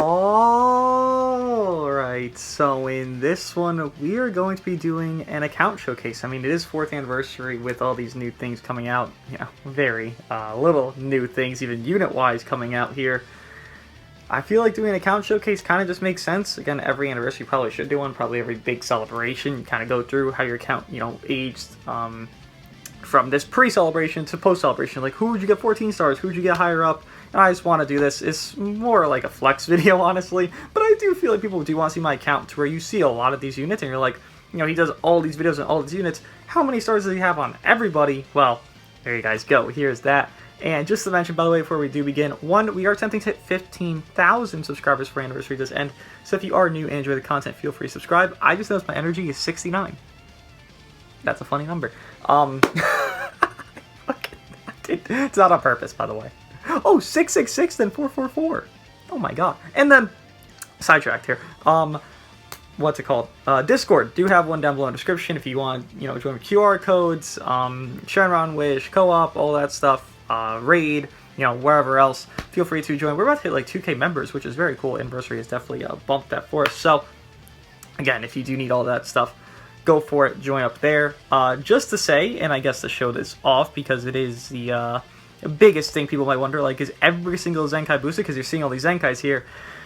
Alright, so in this one, we are going to be doing an account showcase. I mean, it is 4th anniversary with all these new things coming out. You know, very little new things, even unit-wise, coming out here. I feel like doing an account showcase kind of just makes sense. Again, every anniversary probably should do one. Probably every big celebration, you kind of go through how your account, you know, aged from this pre-celebration to post-celebration. Like, who would you get 14 stars? Who would you get higher up? And I just want to do this. It's more like a flex video, honestly. But I do feel like people do want to see my account to where you see a lot of these units and you're like, you know, he does all these videos and all these units. How many stars does he have on everybody? Well, there you guys go. Here's that. And just to mention, by the way, before we do begin, one, we are attempting to hit 15,000 subscribers for anniversary this end. So if you are new and enjoy the content, feel free to subscribe. I just noticed my energy is 69. That's a funny number. It's not on purpose, by the way. Oh, 666, then 444. Oh my god. And then, sidetracked here. What's it called? Discord. Do have one down below in the description if you want, you know, join with QR codes, Shenron, Wish, Co-op, all that stuff. Raid, you know, wherever else. Feel free to join. We're about to hit like 2K members, which is very cool. Anniversary has definitely bumped that for us. So, again, if you do need all that stuff, go for it. Join up there. Just to say, and I guess to show this off, because it is the biggest thing people might wonder, like, is every single Zenkai boosted? Because you're seeing all these Zenkais here.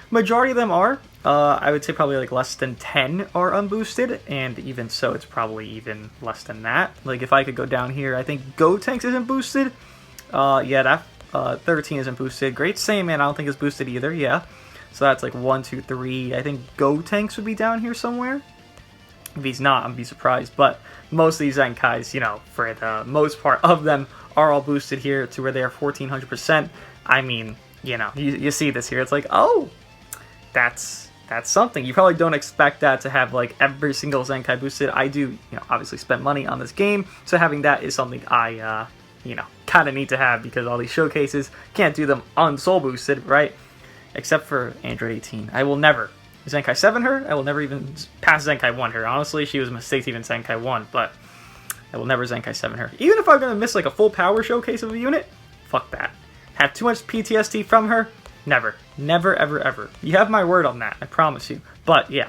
Majority of them are. I would say probably like less than 10 are unboosted, and even so, it's probably even less than that. Like, if I could go down here, I think Gotenks isn't boosted. Yeah, that 13 isn't boosted. Great Saiyaman, I don't think is boosted either, yeah. So that's like 1, 2, 3. I think Gotenks would be down here somewhere. If he's not, I'd be surprised. But most of these Zenkais, you know, for the most part of them, are all boosted here to where they are 1400%. I mean, you know, you see this here. It's like, oh, that's something. You probably don't expect that to have like every single Zenkai boosted. I do, you know, obviously spend money on this game, so having that is something I, you know, kind of need to have because all these showcases can't do them unsoul boosted, right? Except for Android 18. I will never Zenkai 7 her. I will never even pass Zenkai 1 her. Honestly, she was a mistake to even Zenkai 1, but I will never Zenkai 7 her. Even if I'm going to miss like a full power showcase of a unit, fuck that. Have too much PTSD from her? Never. Never, ever, ever. You have my word on that, I promise you. But yeah,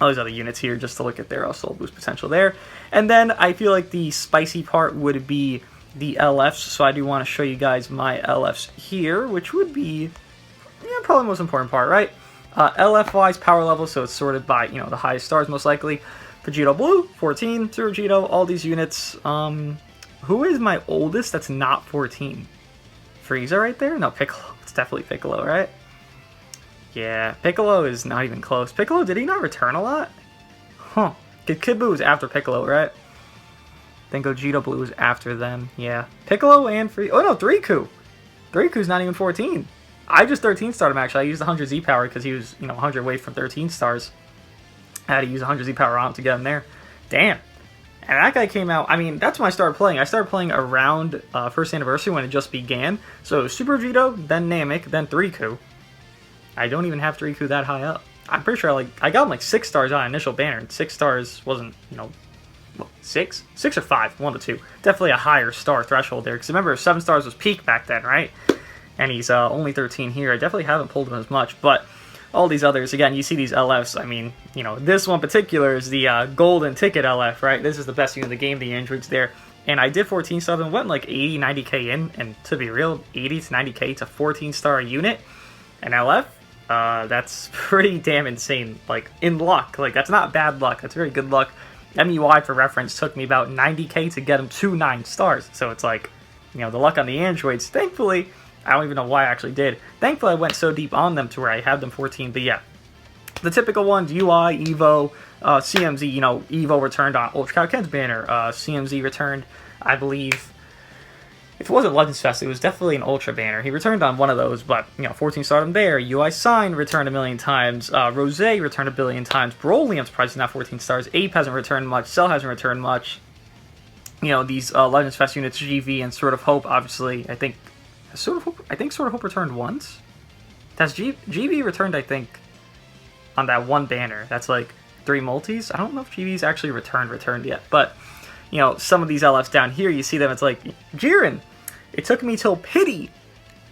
all these other units here just to look at their soul boost potential there. And then I feel like the spicy part would be the LFs, so I do want to show you guys my LFs here, which would be, yeah, probably the most important part, right? LF-wise, power level, so it's sorted by, you know, the highest stars, most likely. Vegito Blue, 14, Zero Vegito, all these units. Who is my oldest that's not 14? Frieza right there? No, Piccolo. It's definitely Piccolo, right? Yeah, Piccolo is not even close. Piccolo, did he not return a lot? Huh. Kid Buu was after Piccolo, right? Then Gogeta Blue was after them. Yeah. Piccolo and Frieza. Oh no, Riku. Riku's not even 14. I just 13 starred him, actually. I used the 100 Z power because he was, you know, 100 away from 13 stars. I had to use 100 Z power on him to get him there. Damn. And that guy came out, I mean, that's when I started playing. I started playing around first anniversary when it just began. So Super Vegito, then Namek, then Riku. I don't even have Riku that high up. I'm pretty sure I got him like 6 stars on initial banner, and 6 stars wasn't, you know, what, 6? 6 or 5, 1 to 2. Definitely a higher star threshold there, because remember, 7 stars was peak back then, right? And he's only 13 here. I definitely haven't pulled him as much, but all these others, again, you see these LFs, I mean, you know, this one in particular is the golden ticket LF, right? This is the best unit in the game, the androids there. And I did 14 stars and went like 80, 90k in, and to be real, 80 to 90k to 14 star unit, an LF, that's pretty damn insane, like, in luck. Like, that's not bad luck, that's very good luck. MUI, for reference, took me about 90k to get him to 9 stars, so it's like, you know, the luck on the androids, thankfully, I don't even know why I actually did. Thankfully, I went so deep on them to where I had them 14, but yeah. The typical ones, UI, Evo, CMZ, you know, Evo returned on Ultra Cow Ken's banner, CMZ returned, I believe, if it wasn't Legends Fest, it was definitely an Ultra banner. He returned on one of those, but, you know, 14 starred him there. UI Sign returned a million times. Rose returned a billion times. Broly, I'm surprised he's not 14 stars. Ape hasn't returned much. Cell hasn't returned much. You know, these Legends Fest units, GV and Sword of Hope, obviously, I think Sword of Hope returned once. That's GV returned, I think, on that one banner. That's like 3 multis. I don't know if GV's actually returned yet, but, you know, some of these LFs down here, you see them, it's like, Jiren! It took me till Pity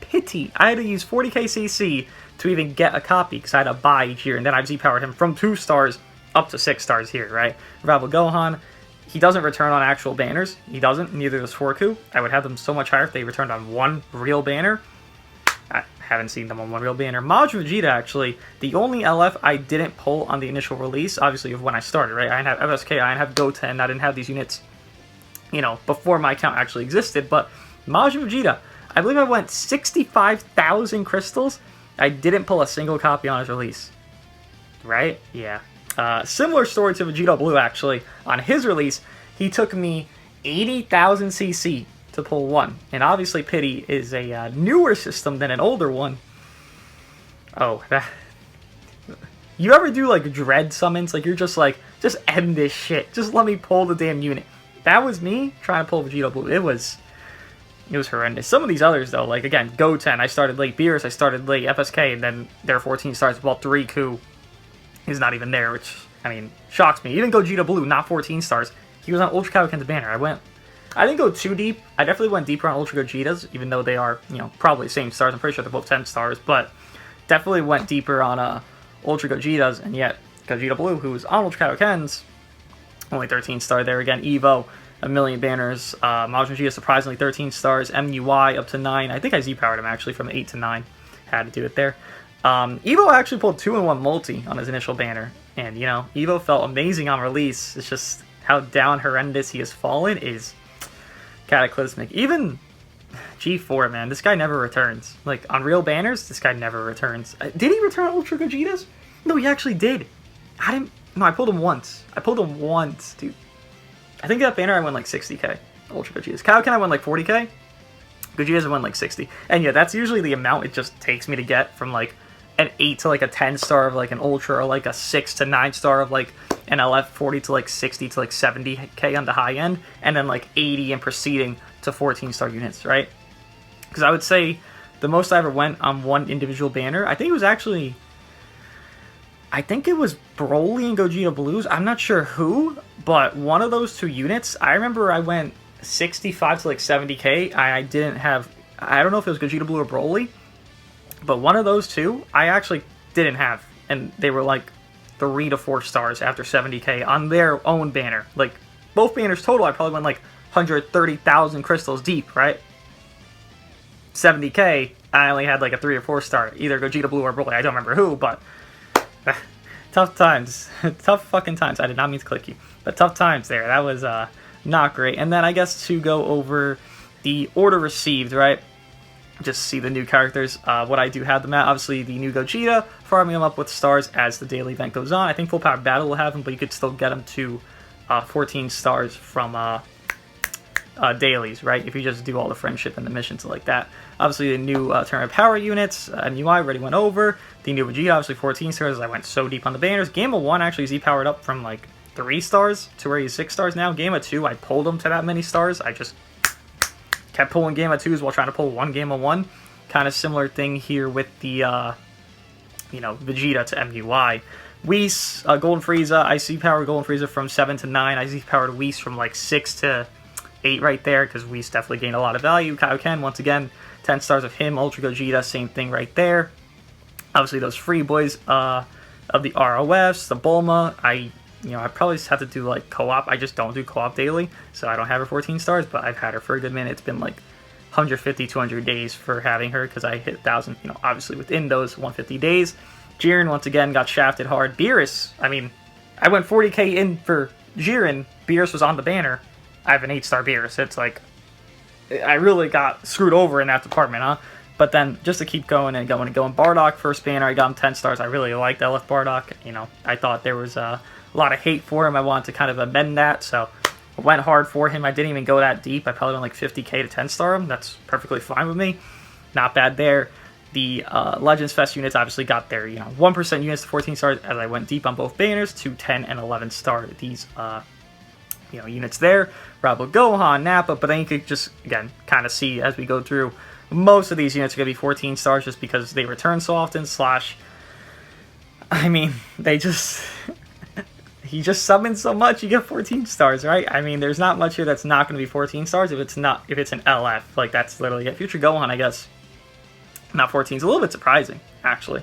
Pity. I had to use 40k CC to even get a copy because I had to buy each year, and then I've Z-powered him from 2 stars up to 6 stars here, right? Rebel Gohan, he doesn't return on actual banners. He doesn't. Neither does Forku. I would have them so much higher if they returned on one real banner. I haven't seen them on one real banner. Majin Vegeta, actually, the only LF I didn't pull on the initial release, obviously, of when I started, right? I didn't have FSK, I didn't have Goten, I didn't have these units, you know, before my account actually existed, but Majin Vegeta, I believe I went 65,000 crystals. I didn't pull a single copy on his release. Right? Yeah. Similar story to Vegeta Blue, actually. On his release, he took me 80,000 CC to pull one. And obviously, Pity is a newer system than an older one. Oh, that... You ever do, like, dread summons? Like, you're just like, just end this shit. Just let me pull the damn unit. That was me trying to pull Vegeta Blue. It was horrendous. Some of these others, though, like, again, Goten, I started late Beerus, I started late FSK, and then there are 14 stars. Well, Riku is not even there, which, I mean, shocks me. Even Gogeta Blue, not 14 stars. He was on Ultra Kaioken's banner. I didn't go too deep. I definitely went deeper on Ultra Gogetas, even though they are, you know, probably the same stars. I'm pretty sure they're both 10 stars, but definitely went deeper on Ultra Gogetas, and yet Gogeta Blue, who's on Ultra Kaioken's, only 13 star there. Again, Evo, a million banners. Majin Vegeta, surprisingly, 13 stars. MUI up to 9. I think I Z-powered him, actually, from 8 to 9. Had to do it there. Evo actually pulled 2-in-1 multi on his initial banner. And, you know, Evo felt amazing on release. It's just how down horrendous he has fallen is cataclysmic. Even G4, man, this guy never returns. Like, on real banners, this guy never returns. Did he return Ultra Gogetas? No, he actually did. No, I pulled him once. Dude. I think that banner I won like 60k. Ultra Gogetas. Kaioken I won like 40k. Gogetas I won like 60. And yeah, that's usually the amount it just takes me to get from like an 8 to like a 10 star of like an Ultra, or like a 6 to 9 star of like an LF, 40 to like 60 to like 70k on the high end, and then like 80 and proceeding to 14 star units, right? Because I would say the most I ever went on one individual banner, I think it was Broly and Gogeta Blues. I'm not sure who, but one of those two units, I remember I went 65 to like 70k. I didn't have, I don't know if it was Gogeta Blue or Broly, but one of those two I actually didn't have, and they were like 3 to 4 stars after 70k on their own banner. Like, both banners total, I probably went like 130,000 crystals deep, right? 70k, I only had like a 3 or 4 star, either Gogeta Blue or Broly. I don't remember who, but tough times. Tough fucking times. I did not mean to click you, but tough times there. That was not great. And then I guess to go over the order received, right? Just see the new characters. What I do have them at, obviously the new Gogeta, farming them up with stars as the daily event goes on. I think Full Power Battle will have them, but you could still get them to 14 stars from dailies, right? If you just do all the friendship and the missions like that. Obviously the new tournament power units, MUI already went over. The new Vegeta, obviously 14 stars. I went so deep on the banners. Game of 1 actually Z-powered up from like 3 stars to where he's 6 stars now. Game of 2, I pulled him to that many stars. I just kept pulling Game of 2s while trying to pull one Game of 1. Kind of similar thing here with the, you know, Vegeta to MUI. Whis, Golden Frieza, I Z-powered Golden Frieza from 7 to 9. I Z-powered Whis from like 6 to 8 right there, because Whis definitely gained a lot of value. Kaioken, once again, 10 stars of him. Ultra Gogeta, same thing right there. Obviously, those free boys of the ROFs, the Bulma, I probably just have to do like co-op. I just don't do co-op daily, so I don't have her 14 stars, but I've had her for a good minute. It's been like 150, 200 days for having her, because I hit 1,000, you know, obviously within those 150 days. Jiren, once again, got shafted hard. Beerus, I mean, I went 40k in for Jiren. Beerus was on the banner. I have an 8-star Beerus. It's like, I really got screwed over in that department, huh? But then, just to keep going and going and going, Bardock, first banner, I got him 10 stars. I really liked LF Bardock. You know, I thought there was a lot of hate for him. I wanted to kind of amend that, so I went hard for him. I didn't even go that deep. I probably went like 50k to 10-star him. That's perfectly fine with me. Not bad there. The Legends Fest units obviously got their, you know, 1% units to 14 stars as I went deep on both banners to 10 and 11 star these, you know, units there. Rebel Gohan, Nappa, but then you could just, again, kind of see as we go through, most of these units are going to be 14 stars just because they return so often, I mean, they just... he just summons so much, you get 14 stars, right? I mean, there's not much here that's not going to be 14 stars if it's an LF. Like, that's literally it. Future Gohan, I guess, Not 14 is a little bit surprising, actually.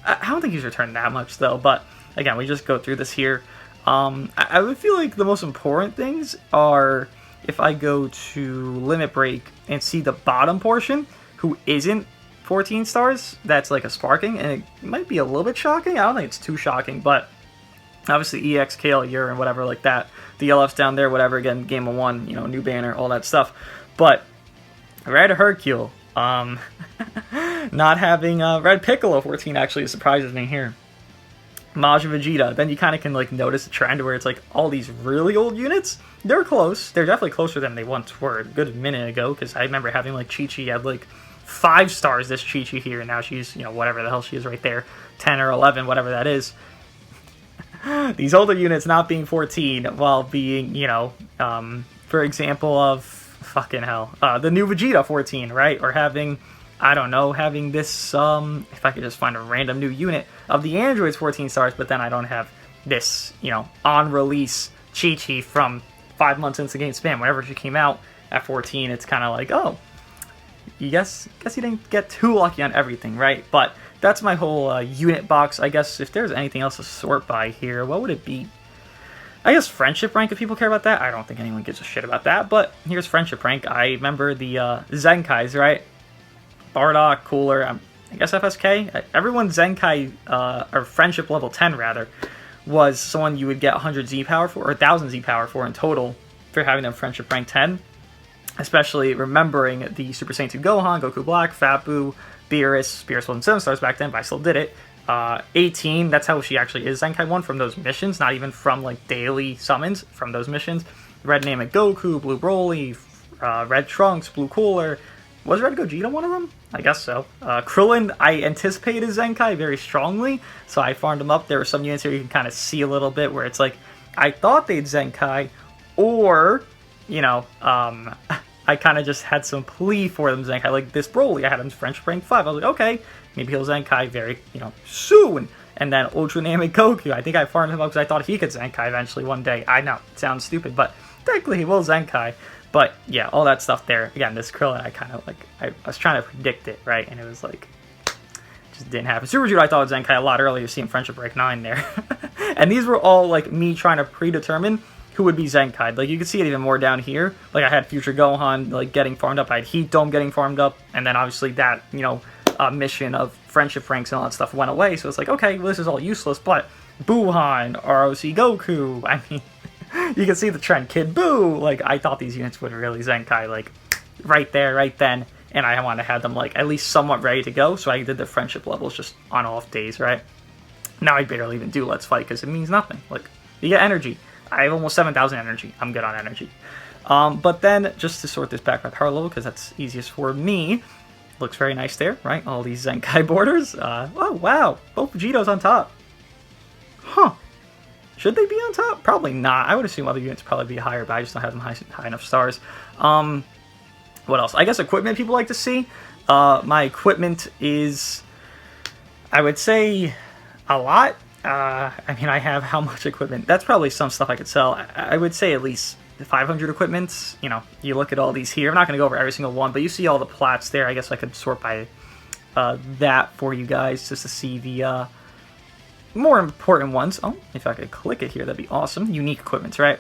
I don't think he's returned that much, though, but again, we just go through this here. I would feel like the most important things are if I go to Limit Break and see the bottom portion, who isn't 14 stars, that's like a sparking, and it might be a little bit shocking. I don't think it's too shocking, but obviously EX, Kale, Urine, whatever like that. The LF's down there, whatever, again, game of 1, you know, new banner, all that stuff. But Red Hercule, not having Red Piccolo 14 actually surprises me here. Majin Vegeta, then you kind of can like notice a trend where it's like all these really old units, they're close. They're definitely closer than they once were a good minute ago, because I remember having like Chi-Chi had like 5 stars, this Chi-Chi here, and now she's, you know, whatever the hell she is right there, 10 or 11, whatever that is. These older units not being 14 while being, you know, for example of fucking hell, the new Vegeta 14, right? Or having, I don't know, having this, if I could just find a random new unit of the androids 14 stars, but then I don't have this, you know, on release Chi-Chi from 5 months into the game span, whenever she came out at 14, it's kind of like, oh, you guess you didn't get too lucky on everything, right? But that's my whole unit box. I guess if there's anything else to sort by here, what would it be? I guess friendship rank, if people care about that. I don't think anyone gives a shit about that, but here's friendship rank. I remember the Zenkais, right? Bardock, Cooler, I guess FSK. Everyone's Zenkai, or friendship level 10 rather, was someone you would get 100 Z power for, or 1000 Z power for in total for having them friendship rank 10. Especially remembering the Super Saiyan 2 Gohan, Goku Black, Fat Buu, Beerus. Beerus wasn't 7 stars back then, but I still did it. 18, that's how she actually is Zenkai 1 from those missions, not even from like daily summons, from those missions. Red Namek Goku, Blue Broly, Red Trunks, Blue Cooler. Was Red Gogeta one of them? I guess so. Krillin, I anticipated Zenkai very strongly, so I farmed him up. There were some units here you can kind of see a little bit where it's like, I thought they'd Zenkai, or, you know, I kind of just had some plea for them Zenkai. Like this Broly, I had him French rank 5. I was like, okay, maybe he'll Zenkai very, you know, soon. And then Ultra Namek Goku, I think I farmed him up because I thought he could Zenkai eventually one day. I know, it sounds stupid, but technically he will Zenkai. But yeah, all that stuff there. Again, this Krillin, I kind of like, I was trying to predict it, right? And it was like, just didn't happen. Super Judo, I thought was Zenkai a lot earlier, seeing Friendship Break 9 there. And these were all like me trying to predetermine who would be Zenkai. Like you can see it even more down here. Like I had Future Gohan like getting farmed up. I had Heat Dome getting farmed up, and then obviously that, you know, mission of friendship ranks and all that stuff went away. So it's like, okay, well, this is all useless. But Buhan, ROC Goku. I mean, you can see the trend. Kid Buu. Like I thought these units would really Zenkai like right there, right then, and I wanted to have them like at least somewhat ready to go. So I did the friendship levels just on off days, right? Now I barely even do Let's Fight because it means nothing. Like you get energy. I have almost 7,000 energy. I'm good on energy. But then, just to sort this back by power level, because that's easiest for me, looks very nice there, right? All these Zenkai borders. Oh, wow. Both Vegetos on top. Huh. Should they be on top? Probably not. I would assume other units probably be higher, but I just don't have them high enough stars. What else? I guess equipment people like to see. My equipment is, I would say, a lot. I mean, I have how much equipment? That's probably some stuff I could sell. I would say at least 500 equipments. You know, you look at all these here. I'm not going to go over every single one, but you see all the plats there. I guess I could sort by that for you guys just to see the more important ones. Oh, if I could click it here, that'd be awesome. Unique equipments, right?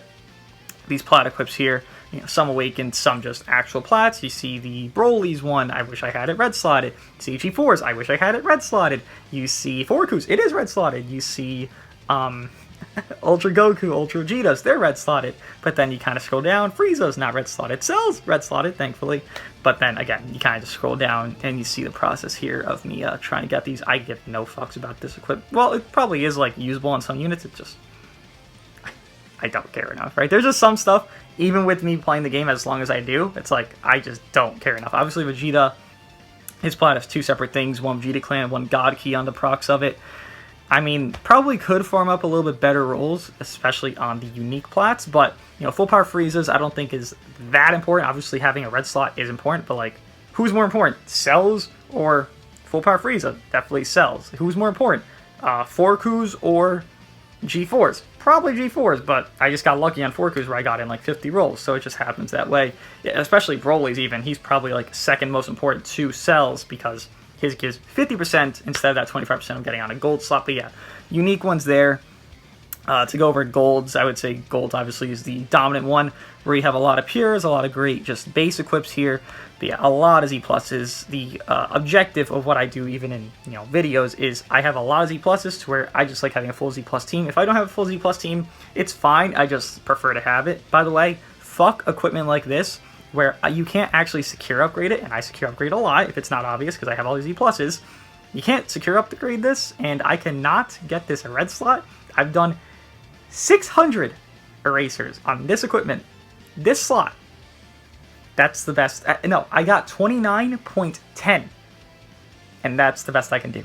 These plat equips here. You know, some awakened, some just actual plats. You see the Broly's one, I wish I had it red slotted. CG4s, I wish I had it red slotted. You see Forkus, it is red slotted. You see Ultra Goku, Ultra Vegetas, they're red slotted. But then you kind of scroll down, Frieza's not red slotted. Cell's red slotted, thankfully. But then again, you kind of just scroll down and you see the process here of me trying to get these. I give no fucks about this equipment. Well, it probably is like usable on some units. It just, I don't care enough, right? There's just some stuff, even with me playing the game as long as I do, it's like, I just don't care enough. Obviously, Vegeta, his plat has 2 separate things, one Vegeta Clan, one God Key on the procs of it. I mean, probably could farm up a little bit better rolls, especially on the unique plats, but, you know, full power Friezas I don't think is that important. Obviously, having a red slot is important, but, like, who's more important? Cells or full power Frieza? Definitely Cells. Who's more important? Forkus or G4s. Probably G4s, but I just got lucky on Forkus where I got in like 50 rolls, so it just happens that way. Yeah, especially Broly's even. He's probably like second most important to cells because his gives 50% instead of that 25% I'm getting on a gold slot. But yeah, unique ones there. To go over golds, I would say gold obviously is the dominant one, where you have a lot of pures, a lot of great just base equips here. But yeah, a lot of Z pluses. The objective of what I do, even in videos, is I have a lot of Z pluses to where I just like having a full Z plus team. If I don't have a full Z plus team, it's fine. I just prefer to have it. By the way, fuck equipment like this, where you can't actually secure upgrade it, and I secure upgrade a lot if it's not obvious because I have all these Z pluses. You can't secure upgrade this, and I cannot get this a red slot. I've done 600 erasers on this equipment, this slot. That's the best. No, I got 29.10, and that's the best I can do.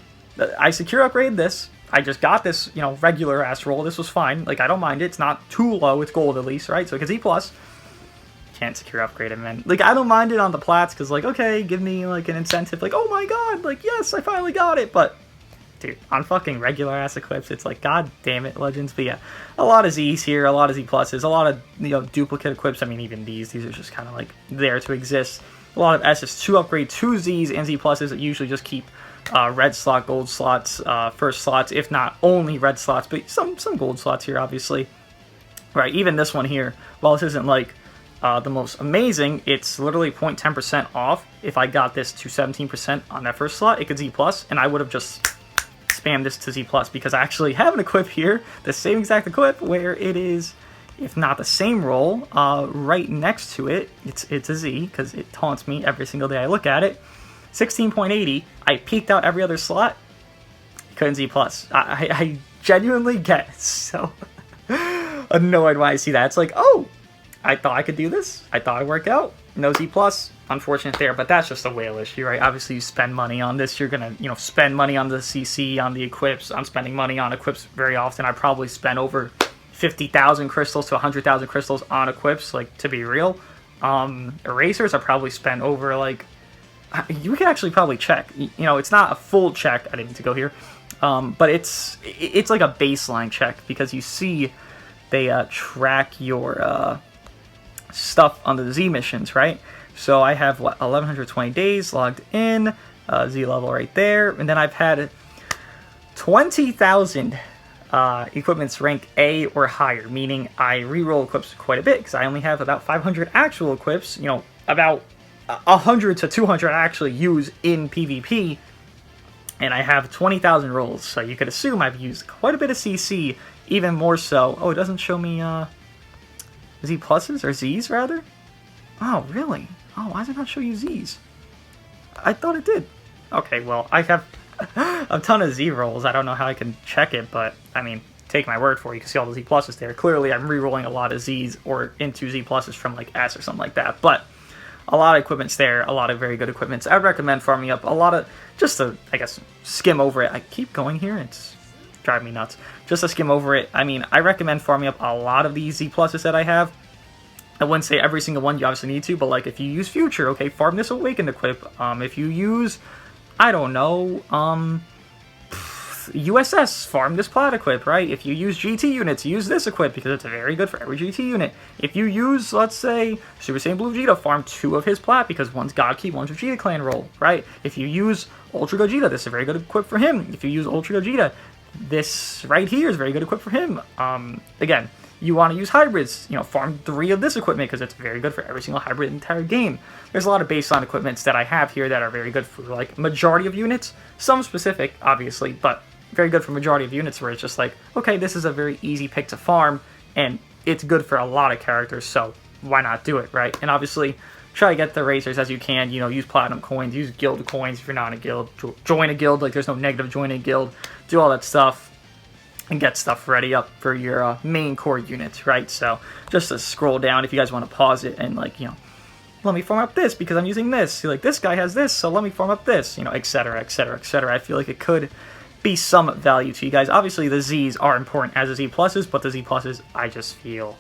I secure upgrade this. I just got this, regular ass roll. This was fine. Like, I don't mind it. It's not too low. It's gold at least, right? So it gets E+. Can't secure upgrade it, man. Like, I don't mind it on the plats because, like, okay, give me, like, an incentive. Like, oh my god, like, yes, I finally got it. But dude, on fucking regular ass equips, it's like, god damn it, Legends. But yeah, a lot of Z's here, a lot of Z pluses, a lot of duplicate equips. I mean, even these are just kind of like there to exist. A lot of S's to upgrade to Z's and Z pluses that usually just keep red slot, gold slots, first slots, if not only red slots, but some gold slots here, obviously. Right, even this one here, while this isn't like the most amazing, it's literally 0.10% off. If I got this to 17% on that first slot, it could Z plus, and I would have just spam this to Z plus because I actually have an equip here, the same exact equip, where it is, if not the same roll, right next to it. It's a Z because it taunts me every single day I look at it. 16.80. I peeked out every other slot. Couldn't Z plus. I genuinely get so annoyed when I see that. It's like, oh, I thought I could do this. I thought I'd work out. No Z plus. Unfortunate there, but that's just a whale issue, right? Obviously, you spend money on this. You're gonna, spend money on the CC, on the equips. I'm spending money on equips very often. I probably spend over 50,000 crystals to 100,000 crystals on equips, like, to be real. Erasers, I probably spend over, like, you can actually probably check. It's not a full check. I didn't need to go here. But it's like a baseline check because you see they track your stuff on the Z missions, right? So I have, 1,120 days logged in, Z level right there, and then I've had 20,000 equipments ranked A or higher, meaning I reroll equips quite a bit, because I only have about 500 actual equips, about 100 to 200 I actually use in PvP, and I have 20,000 rolls, so you could assume I've used quite a bit of CC, even more so. Oh, it doesn't show me Z pluses, or Z's rather? Oh, really? Oh, why does it not show you Z's? I thought it did. Okay, well, I have a ton of Z rolls. I don't know how I can check it, but, I mean, take my word for it. You can see all the Z pluses there. Clearly, I'm re-rolling a lot of Z's or into Z pluses from, like, S or something like that. But a lot of equipments there, a lot of very good equipments. I would recommend farming up a lot of, just to, I guess, skim over it. I keep going here. It's driving me nuts. Just to skim over it, I mean, I recommend farming up a lot of these Z pluses that I have. I wouldn't say every single one you obviously need to, but like if you use Future, okay, farm this Awakened equip. If you use, I don't know, USS, farm this Plat equip, right? If you use GT units, use this equip because it's very good for every GT unit. If you use, let's say, Super Saiyan Blue Vegeta, farm 2 of his Plat because one's God Key, one's Vegeta Clan roll, right? If you use Ultra Gogeta, this is a very good equip for him. If you use Ultra Gogeta, this right here is very good equip for him. Again, you want to use hybrids, farm 3 of this equipment because it's very good for every single hybrid in the entire game. There's a lot of baseline equipments that I have here that are very good for, like, majority of units. Some specific, obviously, but very good for majority of units where it's just like, okay, this is a very easy pick to farm, and it's good for a lot of characters, so why not do it, right? And obviously, try to get the racers as you can, use platinum coins, use guild coins if you're not in a guild, join a guild, like, there's no negative joining a guild, do all that stuff, and get stuff ready up for your main core units, right? So just to scroll down, if you guys want to pause it and, like, let me farm up this because I'm using this. Like, this guy has this, so let me farm up this, etc., etc., etc. I feel like it could be some value to you guys. Obviously, the Z's are important as the Z pluses, but the Z pluses, I just feel,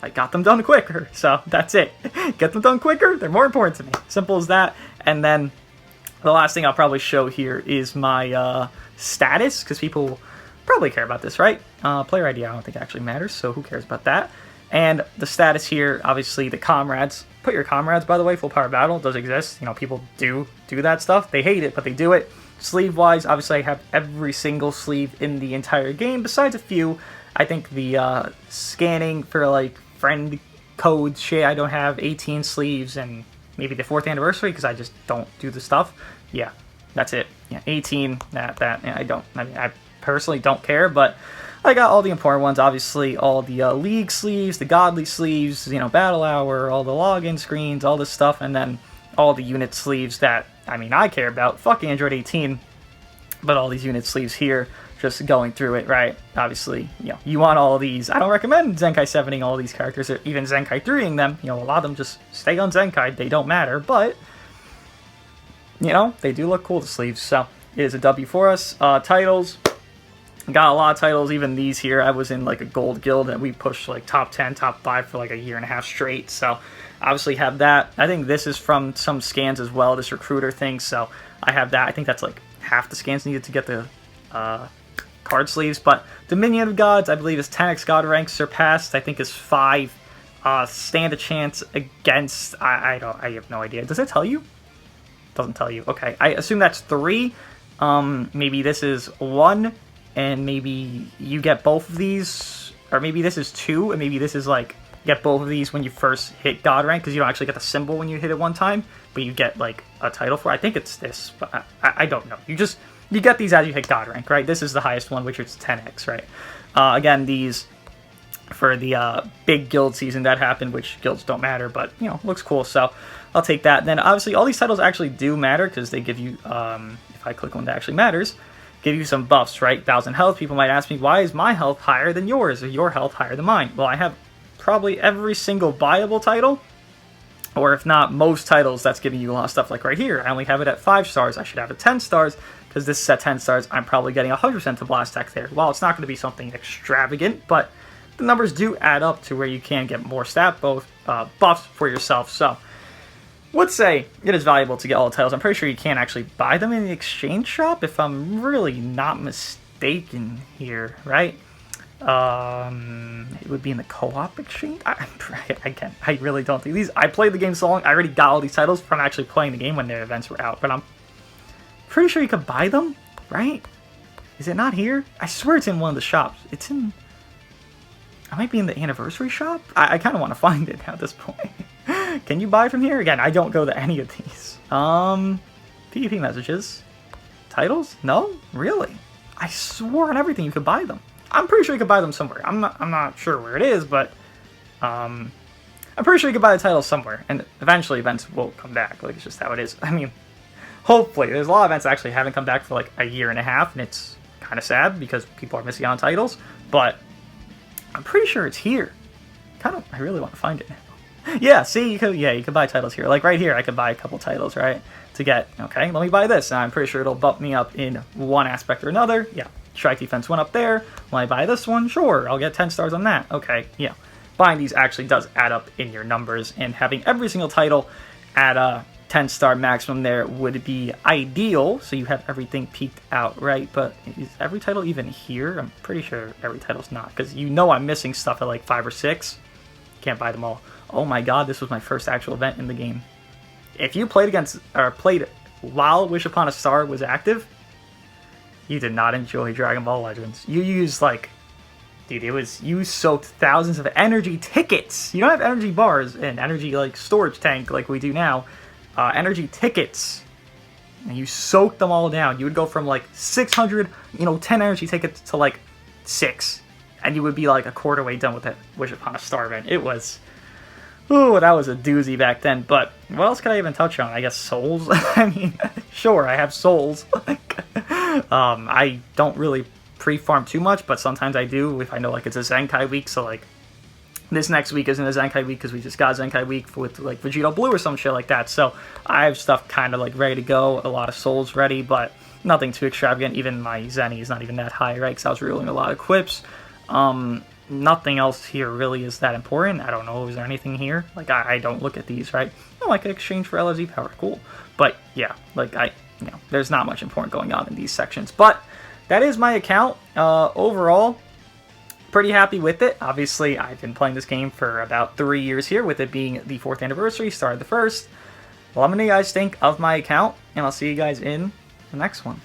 I got them done quicker. So that's it. Get them done quicker. They're more important to me. Simple as that. And then the last thing I'll probably show here is my status, because people probably care about this, right? Player ID, I don't think actually matters, so who cares about that? And the status here, obviously the comrades. Put your comrades, by the way, full power battle does exist. You know, people do that stuff. They hate it, but they do it. Sleeve-wise, obviously I have every single sleeve in the entire game, besides a few. I think the scanning for, like, friend code shit, I don't have 18 sleeves, and maybe the 4th anniversary, because I just don't do the stuff. Yeah, that's it. Yeah, 18, yeah, I don't. I mean, I personally don't care, but I got all the important ones, obviously, all the League sleeves, the Godly sleeves, you know, Battle Hour, all the login screens, all this stuff, and then all the unit sleeves that, I mean, I care about. Fuck Android 18, but all these unit sleeves here, just going through it, right? Obviously, you know, you want all of these. I don't recommend Zenkai 7ing all these characters, or even Zenkai 3ing them. You know, a lot of them just stay on Zenkai. They don't matter, but, you know, they do look cool, the sleeves, so it is a W for us. Titles. Got a lot of titles, even these here. I was in like a gold guild and we pushed like top 10, top 5 for like a year and a half straight. So obviously have that. I think this is from some scans as well, this recruiter thing. So I have that. I think that's like half the scans needed to get the card sleeves. But Dominion of Gods, I believe, is 10x God rank surpassed. I think is 5. Stand a chance against. I have no idea. Does it tell you? Doesn't tell you. Okay. I assume that's 3. Maybe this is 1. And maybe you get both of these, or maybe this is 2, and maybe this is like, get both of these when you first hit God rank, because you don't actually get the symbol when you hit it one time, but you get like a title for it. I think it's this, but I don't know. You get these as you hit God rank, right? This is the highest one, which is 10x, right? Again, these for the big guild season that happened, which guilds don't matter, but, you know, looks cool, so I'll take that. Then obviously all these titles actually do matter, because they give you, if I click on that actually matters, give you some buffs, right? 1,000 health. People might ask me, why is my health higher than yours, or your health higher than mine? Well, I have probably every single viable title, or if not, most titles that's giving you a lot of stuff, like right here. I only have it at 5 stars. I should have it 10 stars, because this is at 10 stars. I'm probably getting 100% to Blast Tech there. Well, it's not going to be something extravagant, but the numbers do add up to where you can get more stat buffs for yourself, so would say it is valuable to get all the titles. I'm pretty sure you can't actually buy them in the exchange shop, if I'm really not mistaken here, right? It would be in the co-op exchange? I really don't think these. I played the game so long, I already got all these titles from actually playing the game when their events were out, but I'm pretty sure you could buy them, right? Is it not here? I swear it's in one of the shops. It's in... I might be in the anniversary shop? I kind of want to find it at this point. Can you buy from here? Again, I don't go to any of these. PvP messages. Titles? No? Really? I swore on everything you could buy them. I'm pretty sure you could buy them somewhere. I'm not sure where it is, but I'm pretty sure you could buy the titles somewhere. And eventually events will come back. Like, it's just how it is. I mean, hopefully. There's a lot of events that actually haven't come back for like a year and a half, and it's kind of sad because people are missing out on titles. But I'm pretty sure it's here. I really want to find it now. Yeah, see, you could buy titles here. Like right here, I could buy a couple titles, right? To get, okay, let me buy this. And I'm pretty sure it'll bump me up in one aspect or another. Yeah, Strike Defense went up there. When I buy this one, sure, I'll get 10 stars on that. Okay, yeah. Buying these actually does add up in your numbers, and having every single title at a 10-star maximum there would be ideal, so you have everything peaked out, right? But is every title even here? I'm pretty sure every title's not, because you know I'm missing stuff at like 5 or 6. Can't buy them all. Oh my god, this was my first actual event in the game. If you played while Wish Upon a Star was active, you did not enjoy Dragon Ball Legends. You used like, dude, you soaked thousands of energy tickets. You don't have energy bars and energy like storage tank like we do now. Energy tickets. And you soaked them all down. You would go from like 600, 10 energy tickets to like 6. And you would be like a quarter way done with that Wish Upon a Star event. It was... Ooh, that was a doozy back then, but what else could I even touch on? I guess souls? I mean, sure, I have souls. I don't really pre-farm too much, but sometimes I do if I know, like, it's a Zenkai week, so, like, this next week isn't a Zenkai week because we just got Zenkai week with, like, Vegito Blue or some shit like that, so I have stuff kind of, like, ready to go, a lot of souls ready, but nothing too extravagant. Even my Zenny is not even that high, right, because I was reeling a lot of quips. Nothing else here really is that important. I don't know, is there anything here? Like, I don't look at these, right? No, I could exchange for LFZ power, cool. But, yeah, like, there's not much important going on in these sections. But that is my account. Overall, pretty happy with it. Obviously, I've been playing this game for about 3 years here, with it being the 4th anniversary, started the 1st. Well, let me know what you guys think of my account, and I'll see you guys in the next one.